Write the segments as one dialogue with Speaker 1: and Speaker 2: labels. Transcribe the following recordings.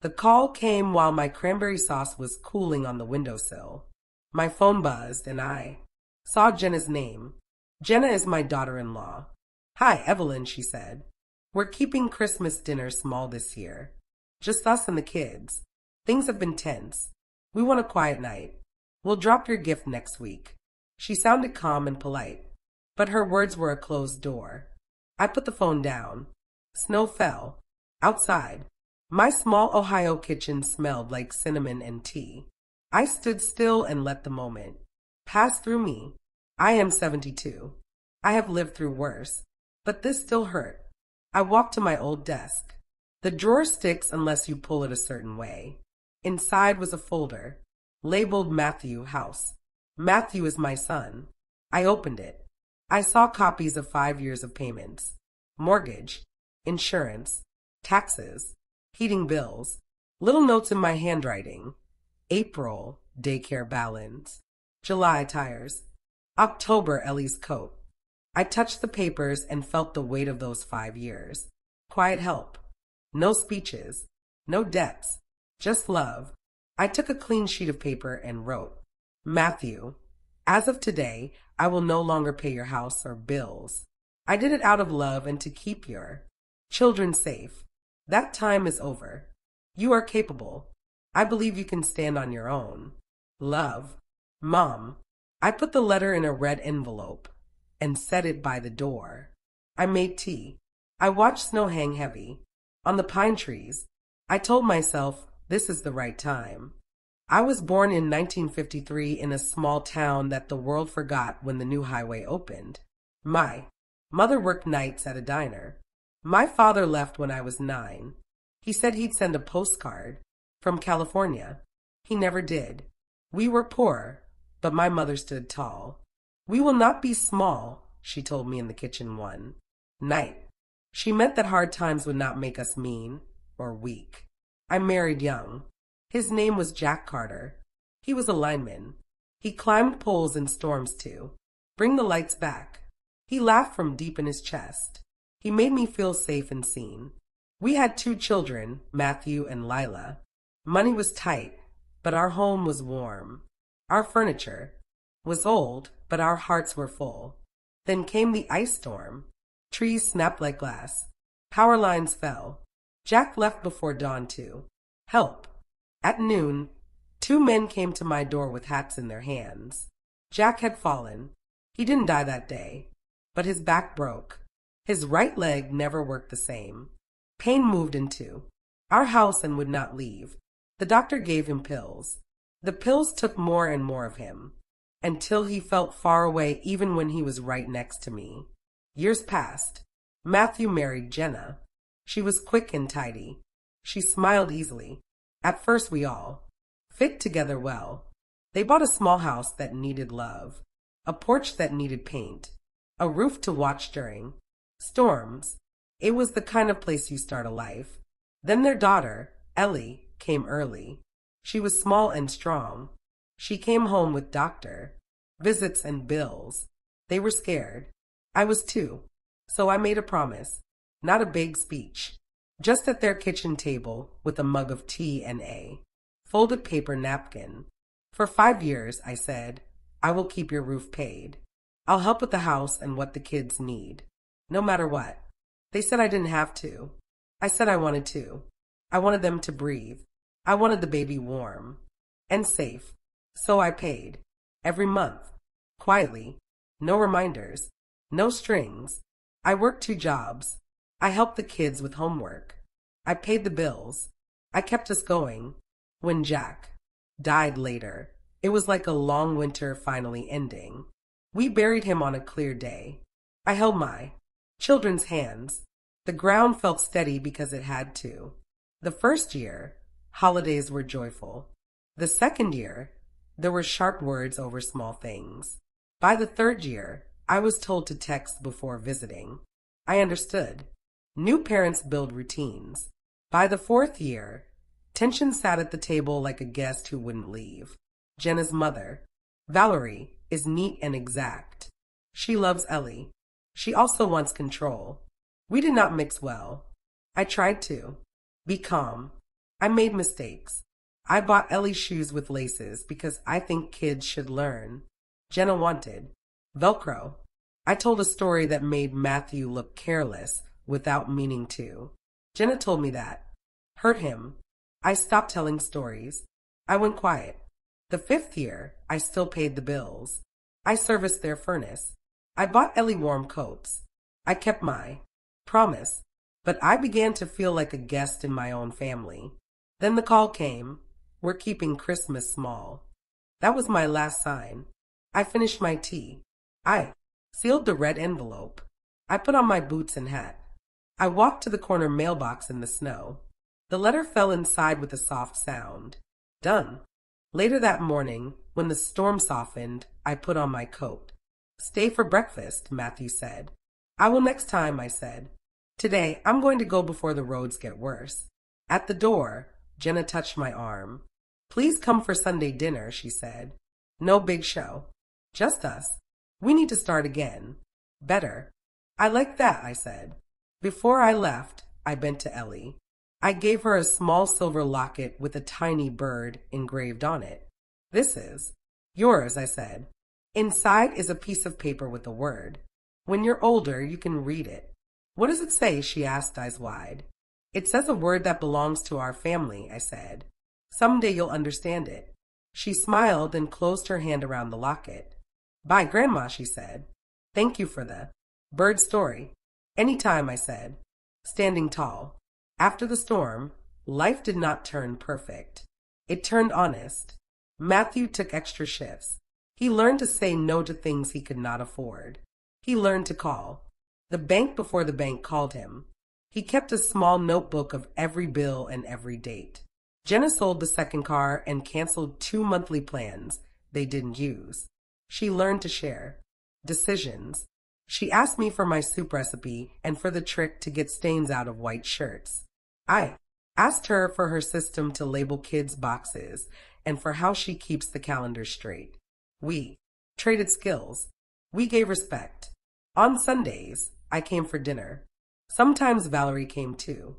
Speaker 1: The call came while my cranberry sauce was cooling on the windowsill. My phone buzzed and I saw Jenna's name. Jenna is my daughter-in-law. Hi, Evelyn, she said. We're keeping Christmas dinner small this year. Just us and the kids. Things have been tense. We want a quiet night. We'll drop your gift next week. She sounded calm and polite, but her words were a closed door. I put the phone down. Snow fell. Outside. My small Ohio kitchen smelled like cinnamon and tea. I stood still and let the moment pass through me. I am 72. I have lived through worse, but this still hurt. I walked to my old desk. The drawer sticks unless you pull it a certain way. Inside was a folder, labeled Matthew House. Matthew is my son. I opened it. I saw copies of 5 years of payments. Mortgage, insurance, taxes, heating bills, little notes in my handwriting. April, daycare balance. July, tires. October, Ellie's coat. I touched the papers and felt the weight of those 5 years. Quiet help. No speeches. No debts. Just love. I took a clean sheet of paper and wrote, Matthew, as of today, I will no longer pay your house or bills. I did it out of love and to keep your children safe. That time is over. You are capable. I believe you can stand on your own. Love. Mom. I put the letter in a red envelope and set it by the door. I made tea. I watched snow hang heavy on the pine trees. I told myself this is the right time. I was born in 1953 in a small town that the world forgot when the new highway opened. My mother worked nights at a diner. My father left when I was 9. He said he'd send a postcard from California. He never did. We were poor, but my mother stood tall. We will not be small, she told me in the kitchen one night. She meant that hard times would not make us mean or weak. I married young. His name was Jack Carter. He was a lineman. He climbed poles in storms too. Bring the lights back. He laughed from deep in his chest. He made me feel safe and seen. We had 2 children, Matthew and Lila. Money was tight, but our home was warm. Our furniture was old, but our hearts were full. Then came the ice storm. Trees snapped like glass. Power lines fell. Jack left before dawn too. Help. At noon, 2 men came to my door with hats in their hands. Jack had fallen. He didn't die that day, but his back broke. His right leg never worked the same. Pain moved into our house and would not leave. The doctor gave him pills. The pills took more and more of him, until he felt far away even when he was right next to me. Years passed. Matthew married Jenna. She was quick and tidy. She smiled easily. At first we all fit together well. They bought a small house that needed love, a porch that needed paint, a roof to watch during storms. It was the kind of place you start a life. Then their daughter, Ellie, came early. She was small and strong. She came home with doctor visits and bills. They were scared. I was too. So I made a promise, not a big speech. Just at their kitchen table with a mug of tea and a folded paper napkin. For 5 years, I said, I will keep your roof paid. I'll help with the house and what the kids need, no matter what. They said I didn't have to. I said I wanted to. I wanted them to breathe. I wanted the baby warm and safe. So I paid. Every month. Quietly. No reminders. No strings. I worked 2 jobs. I helped the kids with homework. I paid the bills. I kept us going. When Jack died later, it was like a long winter finally ending. We buried him on a clear day. I held my children's hands. The ground felt steady because it had to. The first year, holidays were joyful. The second year, there were sharp words over small things. By the third year, I was told to text before visiting. I understood. New parents build routines. By the 4th year, tension sat at the table like a guest who wouldn't leave. Jenna's mother, Valerie, is neat and exact. She loves Ellie. She also wants control. We did not mix well. I tried to be calm, I made mistakes. I bought Ellie shoes with laces because I think kids should learn. Jenna wanted Velcro. I told a story that made Matthew look careless without meaning to. Jenna told me that. Hurt him. I stopped telling stories. I went quiet. The 5th year, I still paid the bills. I serviced their furnace. I bought Ellie warm coats. I kept my promise, but I began to feel like a guest in my own family. Then the call came. We're keeping Christmas small. That was my last sign. I finished my tea. I sealed the red envelope. I put on my boots and hat. I walked to the corner mailbox in the snow. The letter fell inside with a soft sound. Done. Later that morning, when the storm softened, I put on my coat. Stay for breakfast, Matthew said. I will next time, I said. Today, I'm going to go before the roads get worse. At the door, Jenna touched my arm. Please come for Sunday dinner, she said. No big show. Just us. We need to start again. Better. I like that, I said. Before I left, I bent to Ellie. I gave her a small silver locket with a tiny bird engraved on it. This is yours, I said. Inside is a piece of paper with a word. When you're older, you can read it. What does it say? She asked, eyes wide. It says a word that belongs to our family, I said. Someday you'll understand it. She smiled and closed her hand around the locket. Bye, Grandma, she said. Thank you for the bird story. Anytime, I said, standing tall. After the storm, life did not turn perfect. It turned honest. Matthew took extra shifts. He learned to say no to things he could not afford. He learned to call. The bank before the bank called him. He kept a small notebook of every bill and every date. Jenna sold the second car and canceled 2 monthly plans they didn't use. She learned to share. Decisions. She asked me for my soup recipe and for the trick to get stains out of white shirts. I asked her for her system to label kids' boxes and for how she keeps the calendar straight. We traded skills. We gave respect. On Sundays, I came for dinner. Sometimes Valerie came too.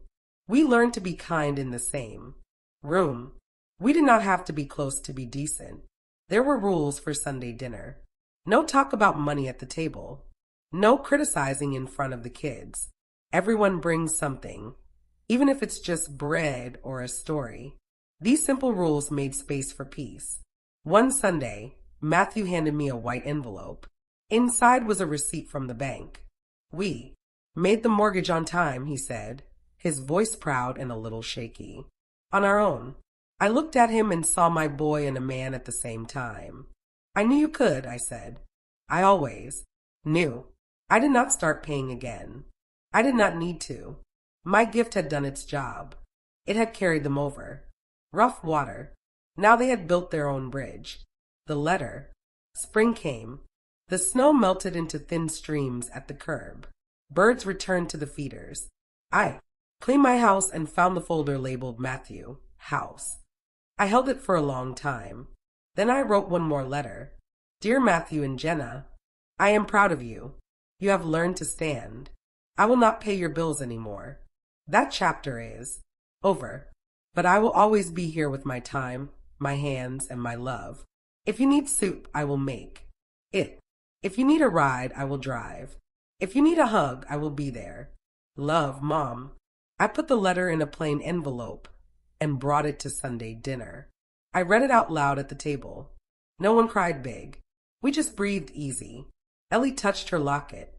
Speaker 1: We learned to be kind in the same room. We did not have to be close to be decent. There were rules for Sunday dinner. No talk about money at the table. No criticizing in front of the kids. Everyone brings something, even if it's just bread or a story. These simple rules made space for peace. One Sunday, Matthew handed me a white envelope. Inside was a receipt from the bank. We made the mortgage on time, he said, his voice proud and a little shaky. On our own. I looked at him and saw my boy and a man at the same time. I knew you could, I said. I always knew. I did not start paying again. I did not need to. My gift had done its job. It had carried them over. Rough water. Now they had built their own bridge. The letter. Spring came. The snow melted into thin streams at the curb. Birds returned to the feeders. I cleaned my house and found the folder labeled Matthew, House. I held it for a long time. Then I wrote one more letter. Dear Matthew and Jenna, I am proud of you. You have learned to stand. I will not pay your bills anymore. That chapter is over. But I will always be here with my time, my hands, and my love. If you need soup, I will make it. If you need a ride, I will drive. If you need a hug, I will be there. Love, Mom. I put the letter in a plain envelope and brought it to Sunday dinner. I read it out loud at the table. No one cried big. We just breathed easy. Ellie touched her locket.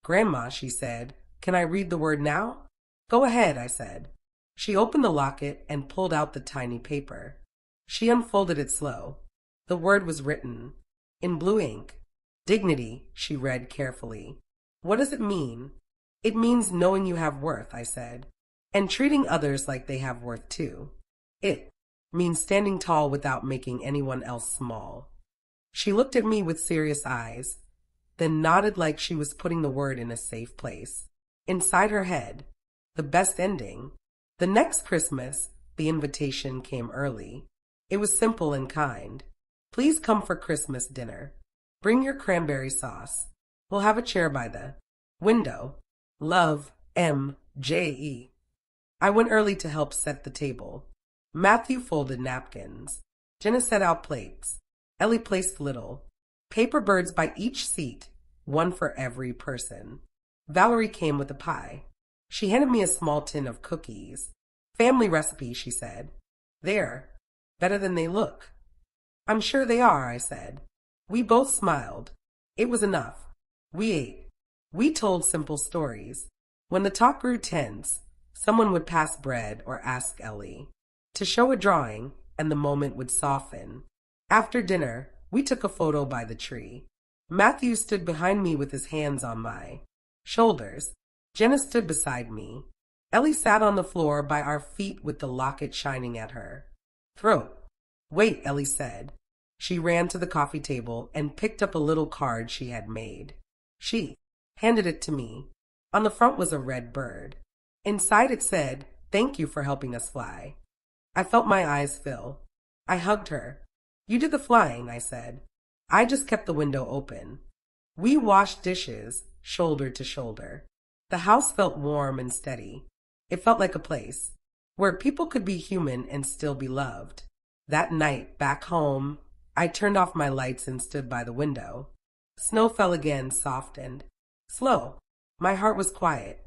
Speaker 1: Grandma, she said, can I read the word now? Go ahead, I said. She opened the locket and pulled out the tiny paper. She unfolded it slow. The word was written in blue ink. Dignity, she read carefully. What does it mean? It means knowing you have worth, I said, and treating others like they have worth too. It means standing tall without making anyone else small. She looked at me with serious eyes, then nodded like she was putting the word in a safe place. Inside her head, the best ending. The next Christmas, the invitation came early. It was simple and kind. Please come for Christmas dinner. Bring your cranberry sauce. We'll have a chair by the window. Love, M.J.E. I went early to help set the table. Matthew folded napkins. Jenna set out plates. Ellie placed little paper birds by each seat, one for every person. Valerie came with a pie. She handed me a small tin of cookies. Family recipe, she said. There. Better than they look. I'm sure they are, I said. We both smiled. It was enough. We ate. We told simple stories. When the talk grew tense, someone would pass bread or ask Ellie to show a drawing, and the moment would soften. After dinner, we took a photo by the tree. Matthew stood behind me with his hands on my shoulders. Jenna stood beside me. Ellie sat on the floor by our feet with the locket shining at her throat. Wait, Ellie said. She ran to the coffee table and picked up a little card she had made. She handed it to me. On the front was a red bird. Inside it said, "Thank you for helping us fly." I felt my eyes fill. I hugged her. You did the flying, I said. I just kept the window open. We washed dishes, shoulder to shoulder. The house felt warm and steady. It felt like a place where people could be human and still be loved. That night, back home, I turned off my lights and stood by the window. Snow fell again, soft and slow. My heart was quiet.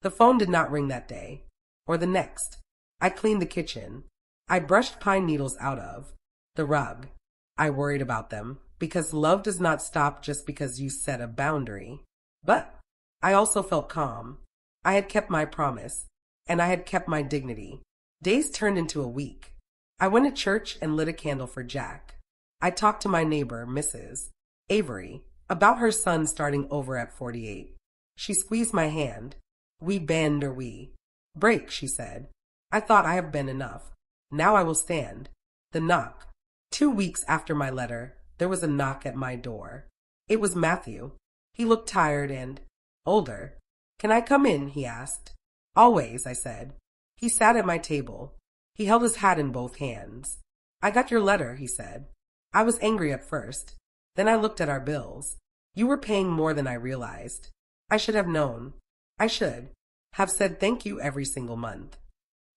Speaker 1: The phone did not ring that day, or the next. I cleaned the kitchen. I brushed pine needles out of the rug. I worried about them, because love does not stop just because you set a boundary. But I also felt calm. I had kept my promise, and I had kept my dignity. Days turned into a week. I went to church and lit a candle for Jack. I talked to my neighbor, Mrs. Avery, about her son starting over at 48. She squeezed my hand. We bend or we break, she said. I thought I have been enough. Now I will stand. The knock. 2 weeks after my letter, there was a knock at my door. It was Matthew. He looked tired and older. Can I come in? He asked. Always, I said. He sat at my table. He held his hat in both hands. I got your letter, he said. I was angry at first. Then I looked at our bills. You were paying more than I realized. I should have known. I should have said thank you every single month.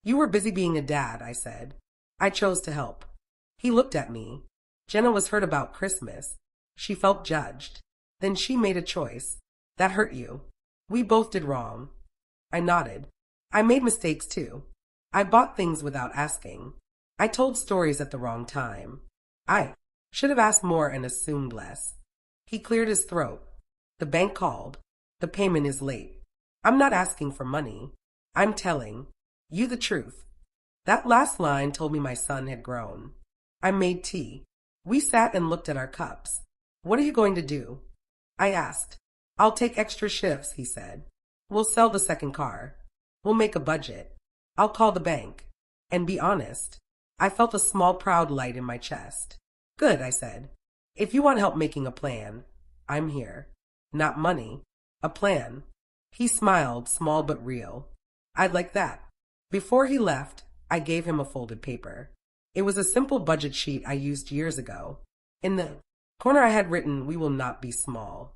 Speaker 1: You were busy being a dad, I said. I chose to help. He looked at me. Jenna was hurt about Christmas. She felt judged. Then she made a choice. That hurt you. We both did wrong. I nodded. I made mistakes too. I bought things without asking. I told stories at the wrong time. I should have asked more and assumed less. He cleared his throat. The bank called. The payment is late. I'm not asking for money. I'm telling you the truth. That last line told me my son had grown. I made tea. We sat and looked at our cups. What are you going to do? I asked. I'll take extra shifts, he said. We'll sell the second car. We'll make a budget. I'll call the bank. And be honest. I felt a small proud light in my chest. Good, I said. If you want help making a plan, I'm here. Not money. A plan. He smiled, small but real. I'd like that. Before he left, I gave him a folded paper. It was a simple budget sheet I used years ago. In the corner I had written, "We will not be small."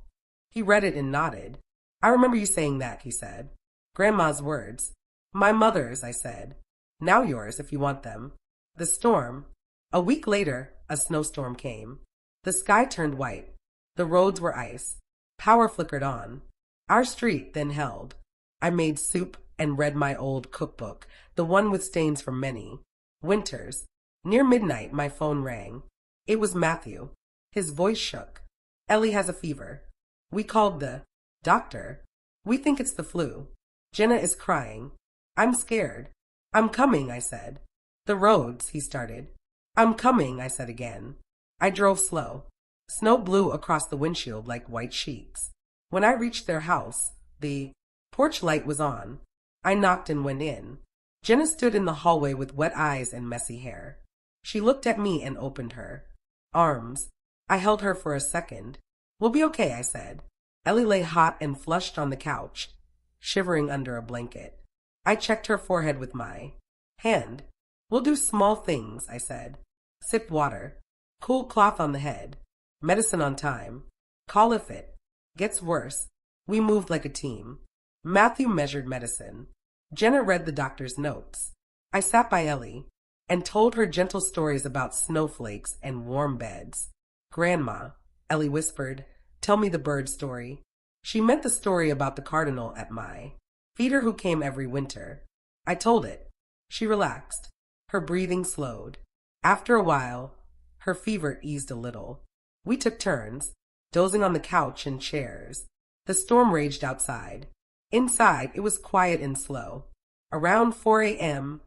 Speaker 1: He read it and nodded. I remember you saying that, he said. Grandma's words. My mother's, I said. Now yours, if you want them. The storm. A week later, a snowstorm came. The sky turned white. The roads were ice. Power flickered on. Our street then held. I made soup and read my old cookbook, the one with stains from many winters. Near midnight, my phone rang. It was Matthew. His voice shook. Ellie has a fever. We called the doctor. We think it's the flu. Jenna is crying. I'm scared. I'm coming, I said. The roads, he started. I'm coming, I said again. I drove slow. Snow blew across the windshield like white sheets. When I reached their house, the porch light was on. I knocked and went in. Jenna stood in the hallway with wet eyes and messy hair. She looked at me and opened her arms. I held her for a second. We'll be okay, I said. Ellie lay hot and flushed on the couch, shivering under a blanket. I checked her forehead with my hand. We'll do small things, I said. Sip water. Cool cloth on the head. Medicine on time. Call if it gets worse. We moved like a team. Matthew measured medicine. Jenna read the doctor's notes. I sat by Ellie. and told her gentle stories about snowflakes and warm beds. Grandma, Ellie whispered, tell me the bird story. She meant the story about the cardinal at my feeder who came every winter. I told it. She relaxed. Her breathing slowed. After a while, her fever eased a little. We took turns, dozing on the couch and chairs. The storm raged outside. Inside, it was quiet and slow. Around 4 a.m.,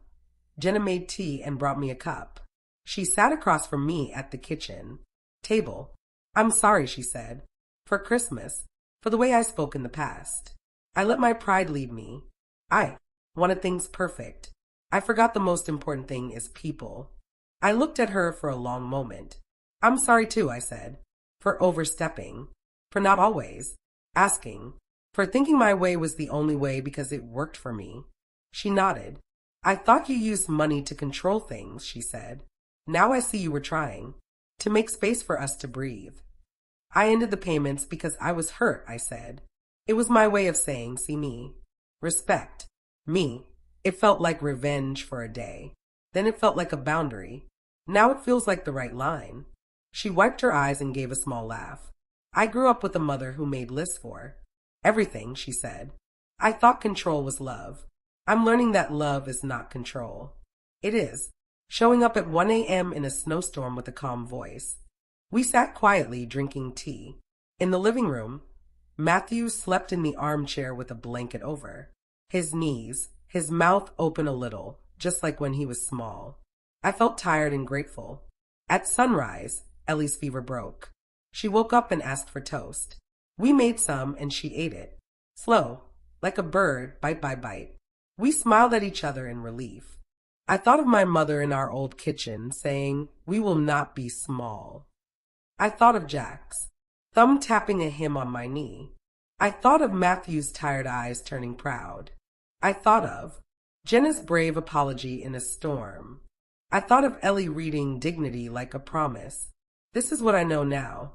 Speaker 1: Jenna made tea and brought me a cup. She sat across from me at the kitchen table. I'm sorry, she said, for Christmas, for the way I spoke in the past. I let my pride lead me. I wanted things perfect. I forgot the most important thing is people. I looked at her for a long moment. I'm sorry too, I said, for overstepping, for not always asking, for thinking my way was the only way because it worked for me. She nodded. I thought you used money to control things, she said. Now I see you were trying to make space for us to breathe. I ended the payments because I was hurt, I said. It was my way of saying, see me. Respect. Me. It felt like revenge for a day. Then it felt like a boundary. Now it feels like the right line. She wiped her eyes and gave a small laugh. I grew up with a mother who made lists for everything, she said. I thought control was love. I'm learning that love is not control. It is showing up at 1 a.m. in a snowstorm with a calm voice. We sat quietly drinking tea. In the living room, Matthew slept in the armchair with a blanket over his knees, his mouth open a little, just like when he was small. I felt tired and grateful. At sunrise, Ellie's fever broke. She woke up and asked for toast. We made some and she ate it. Slow, like a bird, bite by bite. We smiled at each other in relief. I thought of my mother in our old kitchen saying, we will not be small. I thought of Jack's thumb tapping a hymn on my knee. I thought of Matthew's tired eyes turning proud. I thought of Jenna's brave apology in a storm. I thought of Ellie reading dignity like a promise. This is what I know now.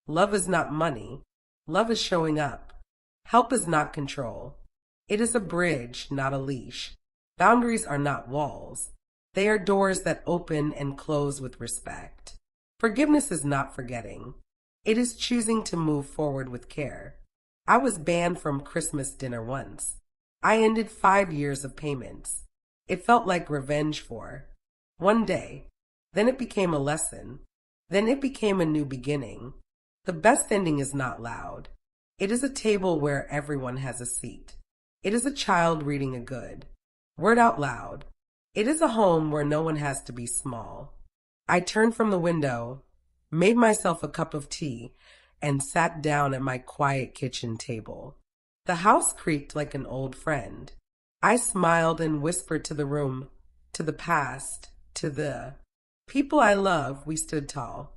Speaker 1: Love is not money. Love is showing up. Help is not control. It is a bridge, not a leash. Boundaries are not walls. They are doors that open and close with respect. Forgiveness is not forgetting. It is choosing to move forward with care. I was banned from Christmas dinner once. I ended 5 years of payments. It felt like revenge for one day. Then it became a lesson. Then it became a new beginning. The best ending is not loud. It is a table where everyone has a seat. It is a child reading a good word out loud. It is a home where no one has to be small. I turned from the window, made myself a cup of tea, and sat down at my quiet kitchen table. The house creaked like an old friend. I smiled and whispered to the room, to the past, to the people I love. We stood tall.